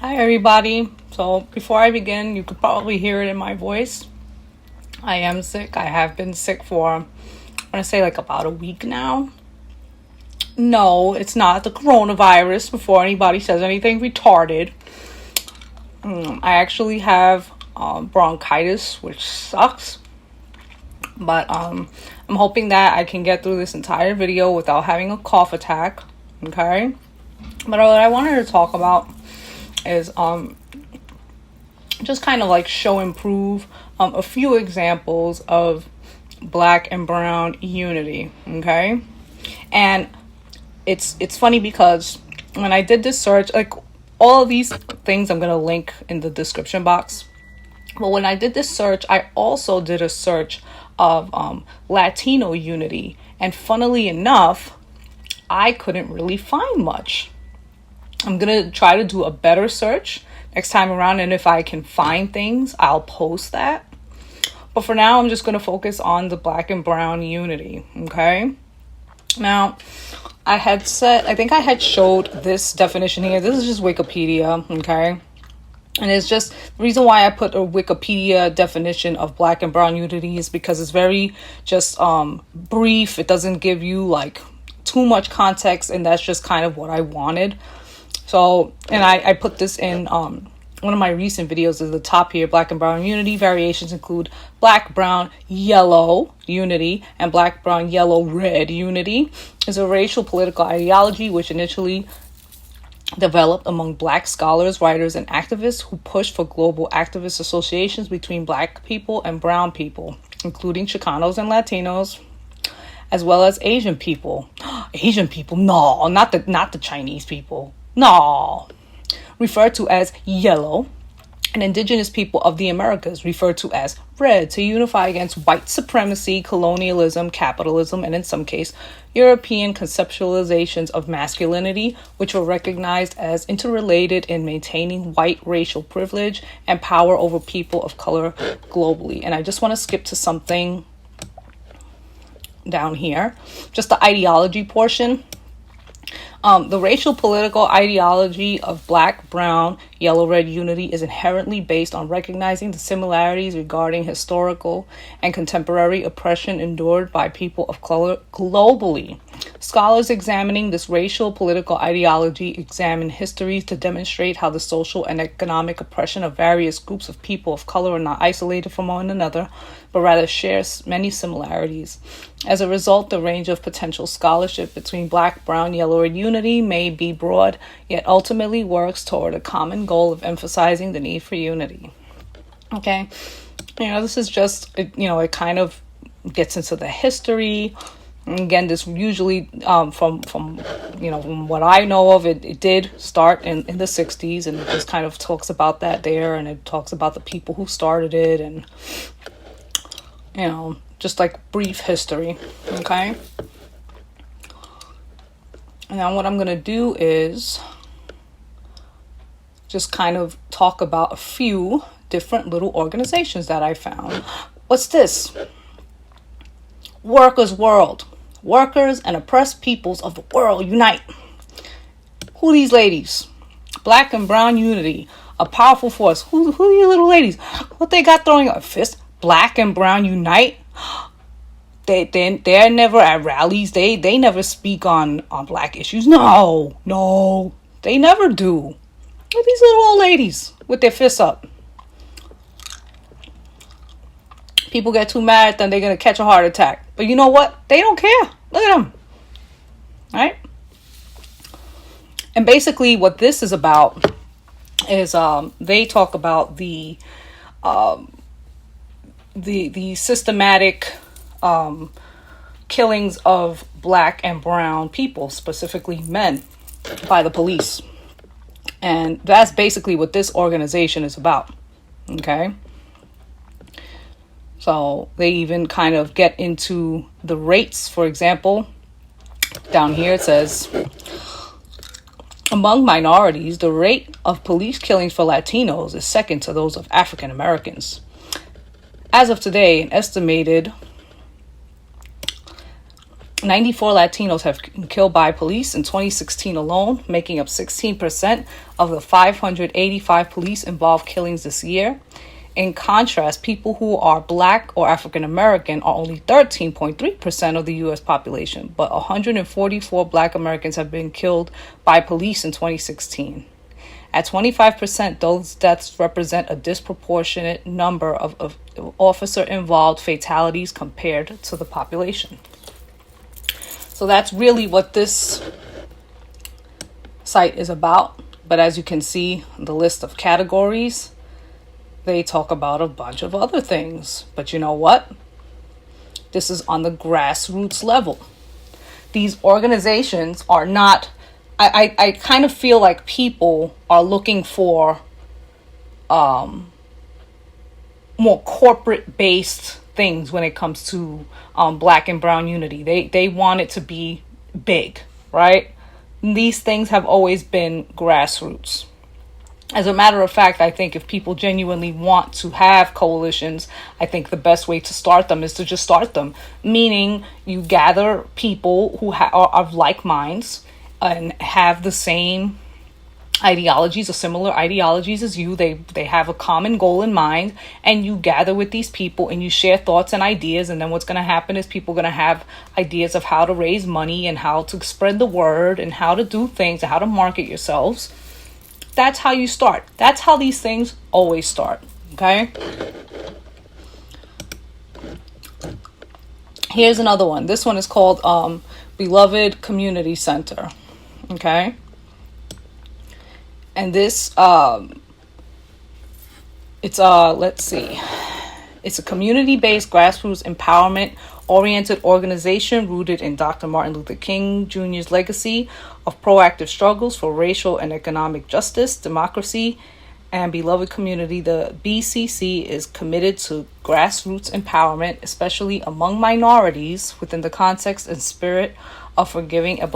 Hi, everybody. So, before I begin, you could probably hear it in my voice. I am sick. I have been sick for, I want to say, like about a week now. No, it's not the coronavirus, before anybody says anything retarded. I actually have bronchitis, which sucks. But I'm hoping that I can get through this entire video without having a cough attack. Okay? But what I wanted to talk about is just kind of like show and prove a few examples of black and brown unity. Okay, and it's funny because when I did this search, like all of these things I'm gonna link in the description box, but when I did this search, I also did a search of Latino unity, and funnily enough, I couldn't really find much. I'm gonna try to do a better search next time around, and if I can find things, I'll post that. But for now, I'm just gonna focus on the black and brown unity. Okay. Now, I think I had showed this definition here. This is just Wikipedia. Okay. And it's just the reason why I put a Wikipedia definition of black and brown unity is because it's very just brief. It doesn't give you like too much context, and that's just kind of what I wanted. So, and I put this in one of my recent videos at the top here. Black and brown unity variations include black, brown, yellow unity, and black, brown, yellow, red unity. Is a racial political ideology which initially developed among black scholars, writers, and activists who pushed for global activist associations between black people and brown people, including Chicanos and Latinos, as well as Asian people. Asian people? No, not the Chinese people. No. Referred to as yellow, and indigenous people of the Americas referred to as red, to unify against white supremacy, colonialism, capitalism, and in some case, European conceptualizations of masculinity, which were recognized as interrelated in maintaining white racial privilege and power over people of color globally. And I just want to skip to something down here, just the ideology portion. The racial political ideology of black, brown, yellow, red unity is inherently based on recognizing the similarities regarding historical and contemporary oppression endured by people of color globally. Scholars examining this racial political ideology examine histories to demonstrate how the social and economic oppression of various groups of people of color are not isolated from one another, but rather share many similarities. As a result, the range of potential scholarship between black, brown, yellow, red unity may be broad, yet ultimately works toward a common goal of emphasizing the need for unity. Okay, this is just, it kind of gets into the history. And again, this usually, from what I know of, it did start in the 60s, and it just kind of talks about that there, and it talks about the people who started it, and, just like brief history, okay? And now what I'm going to do is just kind of talk about a few different little organizations that I found. What's this? Workers' World. Workers and oppressed peoples of the world unite. Who are these ladies? Black and brown unity. A powerful force. Who are you little ladies? What they got throwing a fist? Black and brown unite? They're never at rallies. They never speak on black issues. No. They never do. Look at these little old ladies with their fists up. People get too mad at them, they're going to catch a heart attack. But you know what? They don't care. Look at them. Right? And basically what this is about is they talk about the systematic killings of black and brown people, specifically men, by the police. And that's basically what this organization is about. Okay? So they even kind of get into the rates. For example, down here it says, among minorities, the rate of police killings for Latinos is second to those of African Americans. As of today, an estimated 94 Latinos have been killed by police in 2016 alone, making up 16% of the 585 police-involved killings this year. In contrast, people who are Black or African American are only 13.3% of the U.S. population, but 144 Black Americans have been killed by police in 2016. At 25%, those deaths represent a disproportionate number of officer-involved fatalities compared to the population. So that's really what this site is about. But as you can see, the list of categories, they talk about a bunch of other things. But you know what? This is on the grassroots level. These organizations are not... I kind of feel like people are looking for more corporate-based things when it comes to Black and brown unity. They want it to be big, right? These things have always been grassroots. As a matter of fact, I think if people genuinely want to have coalitions, I think the best way to start them is to just start them. Meaning you gather people who are of like minds and have the same ideologies or similar ideologies as you. They have a common goal in mind, and you gather with these people and you share thoughts and ideas. And then what's going to happen is people are going to have ideas of how to raise money and how to spread the word and how to do things and how to market yourselves. That's how you start. That's how these things always start. Okay. Here's another one. This one is called Beloved Community Center. Okay. And this, it's a community-based grassroots empowerment-oriented organization rooted in Dr. Martin Luther King Jr.'s legacy of proactive struggles for racial and economic justice, democracy, and beloved community. The BCC is committed to grassroots empowerment, especially among minorities, within the context and spirit of forging a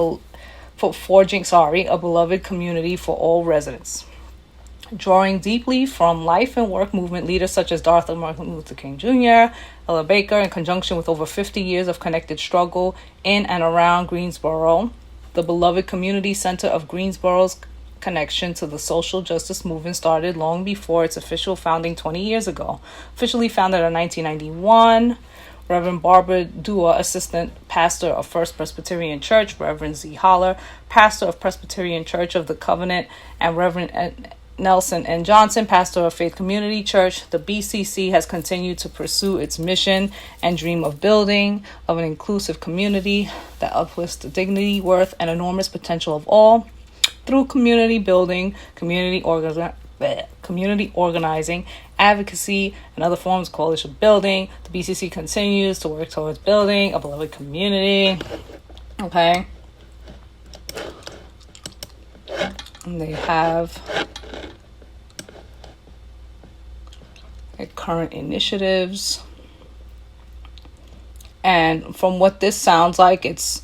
beloved community for all residents. Drawing deeply from life and work movement leaders such as Dr. Martin Luther King Jr., Ella Baker, in conjunction with over 50 years of connected struggle in and around Greensboro, the Beloved Community Center of Greensboro's connection to the social justice movement started long before its official founding 20 years ago. Officially founded in 1991, Reverend Barbara Dua, Assistant Pastor of First Presbyterian Church, Reverend Z. Holler, Pastor of Presbyterian Church of the Covenant, and Reverend Nelson N. Johnson, Pastor of Faith Community Church, the BCC has continued to pursue its mission and dream of building of an inclusive community that uplifts the dignity, worth, and enormous potential of all through community building, community organizing, advocacy, and other forms of coalition building. The BCC continues to work towards building a beloved community. Okay. And they have current initiatives. And from what this sounds like, it's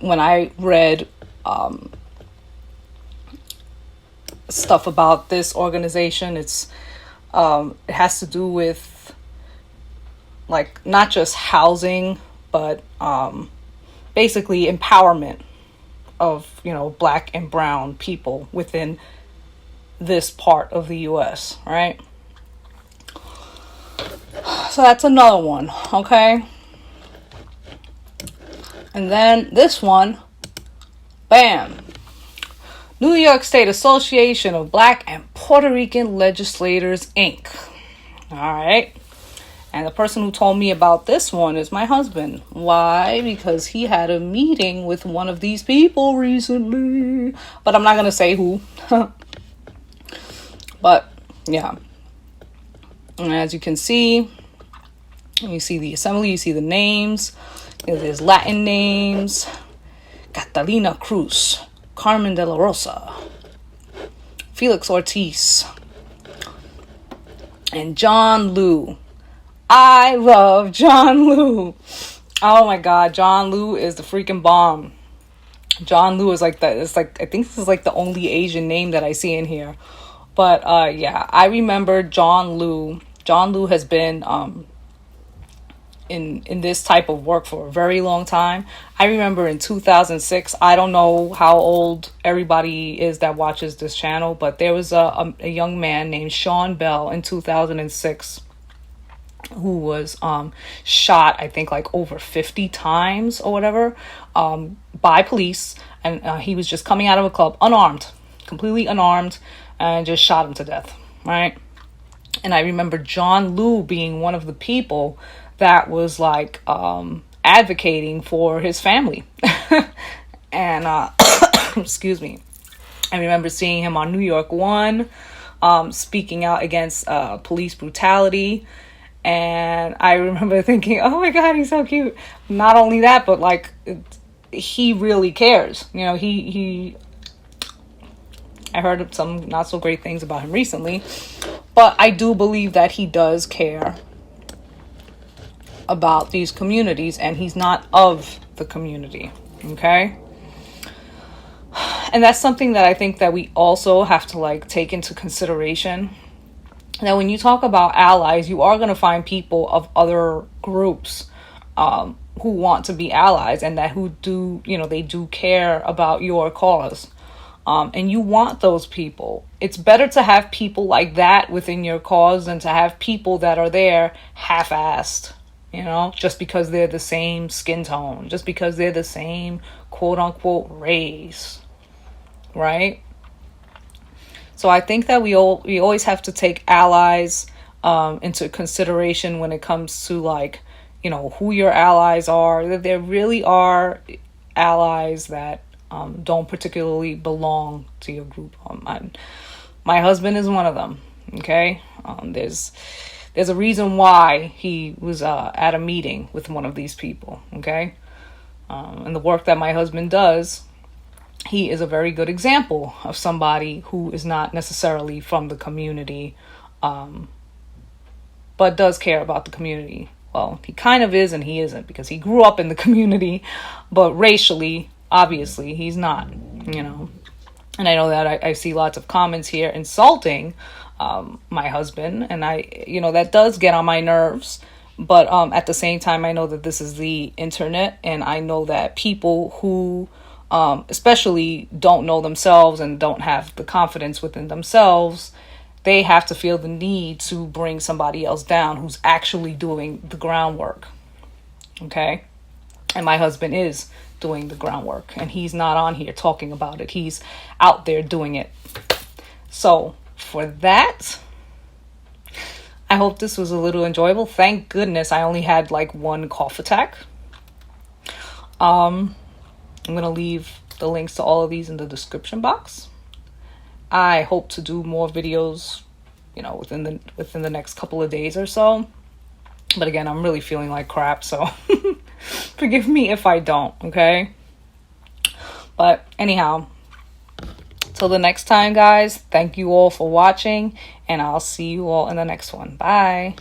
when I read stuff about this organization, it has to do with like not just housing, but basically empowerment of, Black and brown people within this part of the US, right? So that's another one, okay? And then this one, bam. New York State Association of Black and Puerto Rican Legislators, Inc. All right. And the person who told me about this one is my husband. Why? Because he had a meeting with one of these people recently. But I'm not going to say who. But, yeah. And as you can see, you see the assembly, you see the names. There's Latin names. Catalina Cruz, Carmen de la Rosa, Felix Ortiz, and John Liu. I love John Liu. Oh my God, John Liu is the freaking bomb. John Liu is like that. It's like, I think this is like the only Asian name that I see in here. But yeah, I remember John Liu. John Liu has been in this type of work for a very long time. I remember in 2006, I don't know how old everybody is that watches this channel, but there was a young man named Sean Bell in 2006 who was shot, I think, like over 50 times or whatever, by police. And he was just coming out of a club unarmed, completely unarmed, and just shot him to death, right? And I remember John Liu being one of the people that was like advocating for his family. And excuse me, I remember seeing him on New York One, speaking out against police brutality. And I remember thinking, oh my God, he's so cute. Not only that, but like he really cares. You know, I heard some not so great things about him recently, but I do believe that he does care about these communities, and he's not of the community. Okay. And that's something that I think that we also have to like take into consideration. Now, when you talk about allies, you are going to find people of other groups who want to be allies, and that who do, you know, they do care about your cause. And you want those people. It's better to have people like that within your cause than to have people that are there half-assed, you know, just because they're the same skin tone, just because they're the same quote-unquote race, right? So I think that we always have to take allies into consideration when it comes to, like, you know, who your allies are. That there really are allies that don't particularly belong to your group. My husband is one of them. Okay, there's a reason why he was at a meeting with one of these people. Okay, and the work that my husband does, he is a very good example of somebody who is not necessarily from the community, but does care about the community. Well, he kind of is and he isn't, because he grew up in the community, but racially, obviously, he's not, you know. And I know that I see lots of comments here insulting my husband, and that does get on my nerves. But at the same time, I know that this is the internet, and I know that people who especially don't know themselves and don't have the confidence within themselves, they have to feel the need to bring somebody else down who's actually doing the groundwork. Okay? And my husband is doing the groundwork, and he's not on here talking about it. He's out there doing it. So for that, I hope this was a little enjoyable. Thank goodness I only had like one cough attack. I'm going to leave the links to all of these in the description box. I hope to do more videos, you know, within the next couple of days or so. But again, I'm really feeling like crap, so forgive me if I don't, okay? But anyhow, till the next time, guys, thank you all for watching, and I'll see you all in the next one. Bye.